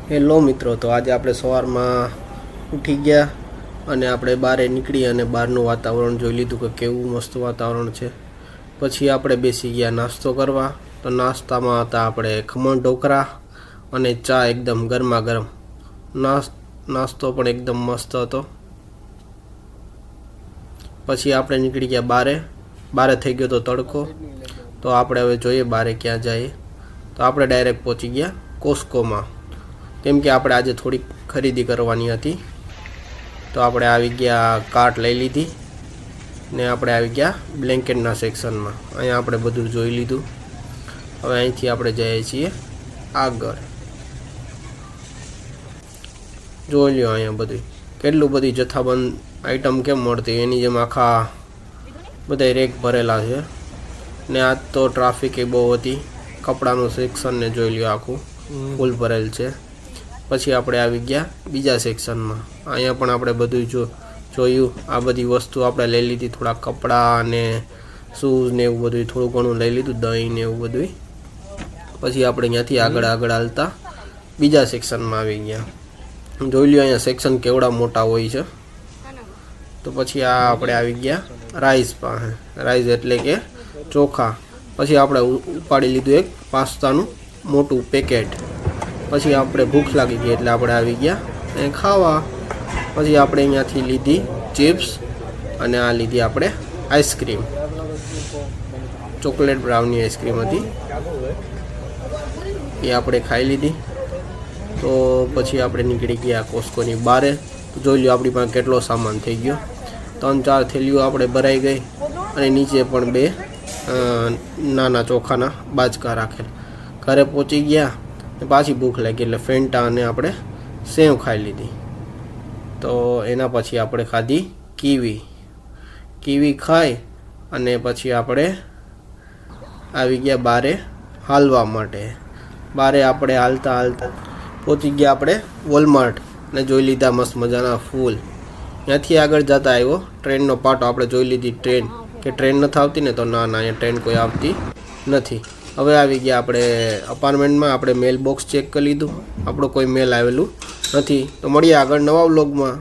Hello મિત્રો, તો આજે આપણે સવારમાં ઉઠી ગયા અને આપણે બહાર નીકળી અને બહારનું વાતાવરણ જોઈ લીધું કે કેવું મસ્ત વાતાવરણ છે. પછી આપણે બેસી ગયા નાસ્તો કરવા. તો નાસ્તામાં હતા આપણે ખમણ ઢોકળા અને ચા એકદમ ગરમા ગરમ. નાસ્તો પણ એકદમ મસ્ત હતો. પછી આપણે નીકળી ગયા બારે થઈ ગયો તો તડકો. તો આપણે હવે જોઈએ બારે ક્યાં જઈએ. તો આપણે ડાયરેક્ટ પહોંચી ગયા કોસ્કોમાં, કેમ કે આપણે આજે થોડીક ખરીદી કરવાની હતી. તો આપણે આવી ગયા, કાર્ટ લઈ લીધી ને આપણે આવી ગયા બ્લેન્કેટના સેક્શનમાં. અહીંયા આપણે બધું જોઈ લીધું. હવે અહીંથી આપણે જઈએ છીએ આગળ. જોઈ લ્યો અહીંયા બધું કેટલું બધી જથ્થાબંધ આઈટમ કેમ મળતી, એની જેમ આખા બધા રેક ભરેલા છે. ને આજ તો ટ્રાફિક એ બહુ હતી. કપડાનું સેક્શન ને જોઈ લ્યો આખું ફૂલ ભરેલ છે. પછી આપણે આવી ગયા બીજા સેક્શનમાં. અહીંયા પણ આપણે બધું જોયું. આ બધી વસ્તુ આપણે લઈ લીધી, થોડા કપડાં અને શૂઝ ને એવું બધું થોડું ઘણું લઈ લીધું, દહીં ને એવું બધું. પછી આપણે ત્યાંથી આગળ હાલતા બીજા સેક્શનમાં આવી ગયા. જોઈ લ્યો અહીંયા સેક્શન કેવડા મોટા હોય છે. તો પછી આ આપણે આવી ગયા રાઈસ પાસે. રાઈસ એટલે કે ચોખા. પછી આપણે ઉપાડી લીધું એક પાસ્તાનું મોટું પેકેટ. પછી આપણે ભૂખ લાગી ગઈ એટલે આપણે આવી ગયા અને ખાવા. પછી આપણે અહીંયાથી લીધી ચિપ્સ અને આ લીધી આપણે આઈસ્ક્રીમ, ચોકલેટ બ્રાઉની આઈસ્ક્રીમ હતી, એ આપણે ખાઈ લીધી. તો પછી આપણે નીકળી ગયા કોસ્કોની બારે. તો જોઈ લો આપણી પાસે કેટલો સામાન થઈ ગયો. 3-4 થેલીઓ આપણે ભરાઈ ગઈ અને નીચે પણ 2 નાના ચોખાના બાજકા રાખેલ. ઘરે પહોંચી ગયા પાછી ભૂખ લાગી એટલે ફેન્ટા અને આપણે સેવ ખાઈ લીધી. તો એના પછી આપણે ખાધી કીવી ખાઈ અને પછી આપણે આવી ગયા બારે હાલવા માટે. બારે આપણે હાલતા પહોંચી ગયા આપણે વોલમાર્ટ ને જોઈ લીધા મસ્ત મજાના ફૂલ. ત્યાંથી આગળ જતા આવ્યો ટ્રેનનો પાટો. આપણે જોઈ લીધી ટ્રેન, કે ટ્રેન નથી આવતી ને, તો ના અહીંયા ટ્રેન કોઈ આવતી નથી. હવે આવી ગયા આપણે અપાર્ટમેન્ટમાં. આપણે મેલ બોક્સ ચેક કરી લીધું, આપણો કોઈ મેલ આવેલું નથી. તો મળીએ આગળ નવા વ્લોગમાં.